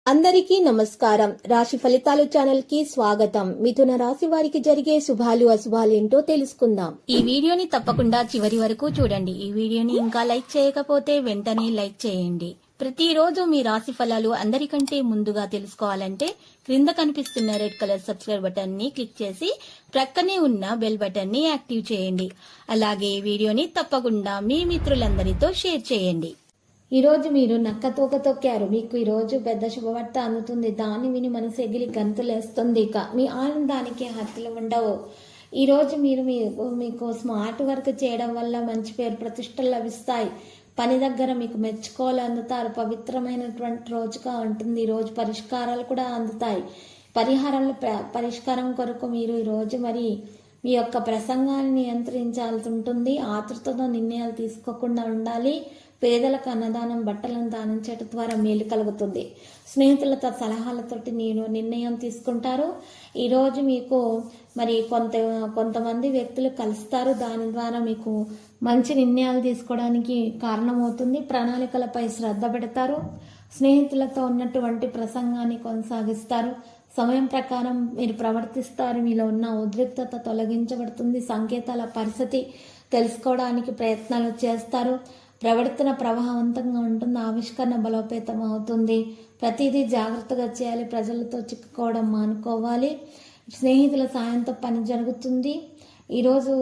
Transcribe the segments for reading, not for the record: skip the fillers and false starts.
అందరికీ నమస్కారం. రాశి ఫలితాలు ఛానల్ కి స్వాగతం. మిథున రాశి వారికి జరిగే శుభాలు అశుభాలు ఏంటో తెలుసుకుందాం. ఈ వీడియోని తప్పకుండా చివరి వరకు చూడండి. ఈ వీడియోని ఇంకా లైక్ చేయకపోతే వెంటనే లైక్ చేయండి. ప్రతిరోజు మీ రాశి ఫలాలు అందరికంటే ముందుగా తెలుసుకోవాలంటే క్రింద కనిపిస్తున్న రెడ్ కలర్ సబ్స్క్రైబ్ బటన్ ని క్లిక్ చేసి ప్రక్కనే ఉన్న బెల్ బటన్ ని యాక్టివ్ చేయండి. అలాగే ఈ వీడియోని తప్పకుండా మీ మిత్రులందరితో షేర్ చేయండి. ఈరోజు మీరు నక్క తోక తొక్కారు. మీకు ఈరోజు పెద్ద శుభవార్త అందుతుంది. దాన్ని విని మనసు ఎగిలి గంతులేస్తుంది. ఇక మీ ఆనందానికి హద్దులు ఉండవు. ఈరోజు మీరు మీకు స్మార్ట్ వర్క్ చేయడం వల్ల మంచి పేరు ప్రతిష్టలు లభిస్తాయి. పని దగ్గర మీకు మెచ్చుకోలు అందుతారు. పవిత్రమైనటువంటి రోజుగా ఉంటుంది. ఈరోజు పరిష్కారాలు కూడా అందుతాయి. పరిష్కారం కొరకు మీరు ఈరోజు మీ యొక్క ప్రసంగాన్ని నియంత్రించాల్సి ఉంటుంది. ఆతృతతో నిర్ణయాలు తీసుకోకుండా ఉండాలి. పేదలకు అన్నదానం, బట్టలను దానం చేయడం ద్వారా మేలు కలుగుతుంది. స్నేహితులతో సలహాలతోటి నేను నిర్ణయం తీసుకుంటారు. ఈరోజు మీకు కొంతమంది వ్యక్తులు కలుస్తారు. దాని ద్వారా మీకు మంచి నిర్ణయాలు తీసుకోవడానికి కారణమవుతుంది. ప్రణాళికలపై శ్రద్ధ పెడతారు. స్నేహితులతో ఉన్నటువంటి ప్రసంగాన్ని కొనసాగిస్తారు. సమయం ప్రకారం మీరు ప్రవర్తిస్తారు. మీలో ఉన్న ఉద్రిక్తత తొలగించబడుతుంది. సంకేతాల పరిస్థితి తెలుసుకోవడానికి ప్రయత్నాలు చేస్తారు. ప్రవర్తన ప్రభావవంతంగా ఉంటుంది. ఆవిష్కరణ బలోపేతం అవుతుంది. ప్రతిదీ జాగ్రత్తగా చేయాలి. ప్రజలతో చిక్కుకోవడం మానుకోవాలి. స్నేహితుల సాయంతో పని జరుగుతుంది. ఈరోజు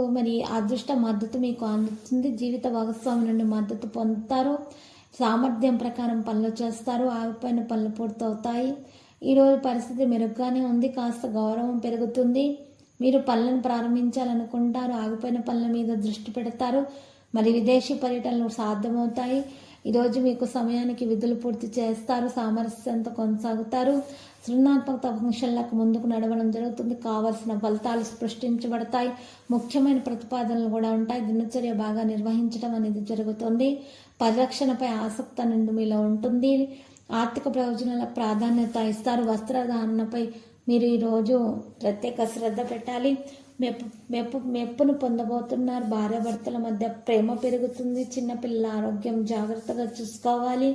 అదృష్ట మద్దతు మీకు అందుతుంది. జీవిత భాగస్వామి నుండి మద్దతు పొందుతారు. సామర్థ్యం ప్రకారం పనులు చేస్తారు. ఆగిపోయిన పనులు పూర్తవుతాయి. ఈరోజు పరిస్థితి మెరుగ్గానే ఉంది. కాస్త గౌరవం పెరుగుతుంది. మీరు పనులను ప్రారంభించాలనుకుంటారు. ఆగిపోయిన పనుల మీద దృష్టి పెడతారు. విదేశీ పర్యటనలు సాధ్యమవుతాయి. ఈరోజు మీకు సమయానికి విధులు పూర్తి చేస్తారు. సామరస్యంతో కొనసాగుతారు. సృజనాత్మక ఫంక్షన్లకు ముందుకు నడవడం జరుగుతుంది. కావలసిన ఫలితాలు సృష్టించబడతాయి. ముఖ్యమైన ప్రతిపాదనలు కూడా ఉంటాయి. దినచర్య బాగా నిర్వహించడం అనేది జరుగుతుంది. పరిరక్షణపై ఆసక్తి అనేది మీలో ఉంటుంది. ఆర్థిక ప్రయోజనాల ప్రాధాన్యత ఇస్తారు. వస్త్రధారణపై మీరు ఈరోజు ప్రత్యేక శ్రద్ధ పెట్టాలి. మెప్పును పొందబోతున్నారు. భార్యాభర్తల మధ్య ప్రేమ పెరుగుతుంది. చిన్నపిల్లల ఆరోగ్యం జాగ్రత్తగా చూసుకోవాలి.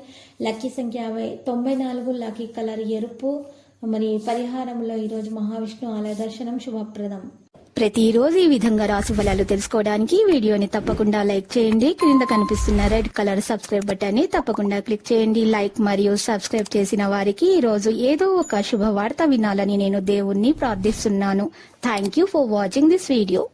లక్కీ సంఖ్య 94. లక్కీ కలర్ ఎరుపు. పరిహారంలో ఈరోజు మహావిష్ణు ఆలయ దర్శనం శుభప్రదం. ప్రతిరోజు ఈ విధంగా రాశి ఫలాలు తెలుసుకోవడానికి వీడియోని తప్పకుండా లైక్ చేయండి. క్రింద కనిపిస్తున్న రెడ్ కలర్ సబ్స్క్రైబ్ బటన్ ని తప్పకుండా క్లిక్ చేయండి. లైక్ మరియు సబ్స్క్రైబ్ చేసిన వారికి ఈ రోజు ఏదో ఒక శుభవార్త వినాలని నేను దేవుణ్ణి ప్రార్థిస్తున్నాను. Thank you for watching this video.